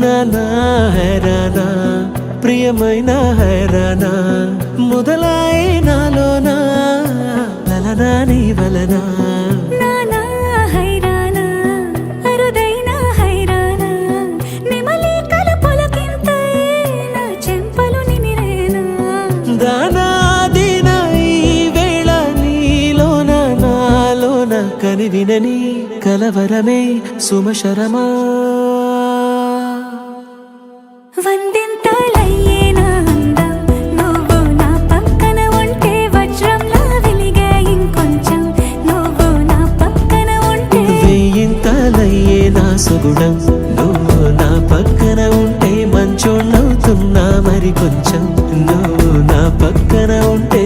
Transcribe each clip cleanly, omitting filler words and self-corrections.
నానా హైరానా ప్రియమైన హైరానా మొదలై నాలోనా లలనా నీ వలనా నానా హైరానా అరుదైన హైరానా నిమలి కలపులకింతై నా చెంపలు నిమిరేనా దానాదిన ఈ వేళ నీలోన నాలోన కనివినని కలవరమే సుమశరమా వందింతలయ్యేనా అందం నువ్వు నా పక్కన ఉంటే వజ్రంలా వెలిగే ఇంకొంచెం నువ్వు నా పక్కన ఉంటే వెయ్యింతలయ్యే నా సుగుణం నువ్వు నా పక్కన ఉంటే మంచోళ్ళవుతున్నా మరి కొంచెం నువ్వు నా పక్కన ఉంటే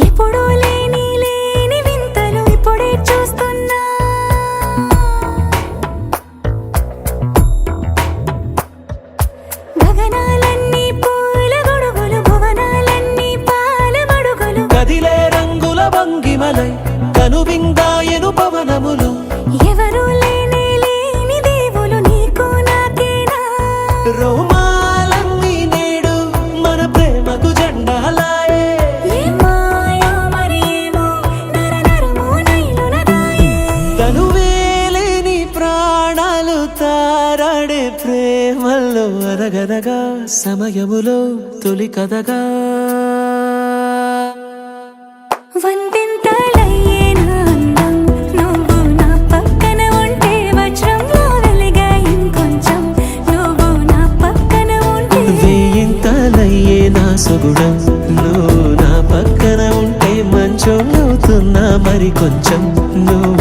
ఎప్పుడూ లేని వింతలు ఇప్పుడే చూస్తున్నా గగనాలన్నీ పూల గొడుగులు భువనాలన్నీ పాల మడుగులు కదిలే రంగుల భంగిమలై కనువిందాయను పవనములు ఎవరూ లేని దేవులు నీకు నాకేనా రోమాలన్నీ నేడు మన ప్రేమకు జెండాలాయే ఏమాయో మరి ఏమో నరనరమో నైలున దాయే తనువేలేని ప్రాణాలు తారాడే ప్రేమల్లో అనగనగా సమయములో తొలి కథగా వందింతలయ్యేనా అందం నువ్వు నా పక్కన ఉంటే వజ్రంలా వెలిగే ఇంకొంచెం నువ్వు నా పక్కన ఉంటే వెయ్యింతలయ్యే నా సుగుణం నువ్వు నా పక్కన ఉంటే మంచోళ్ళవుతున్నా మరి కొంచెం నువ్వు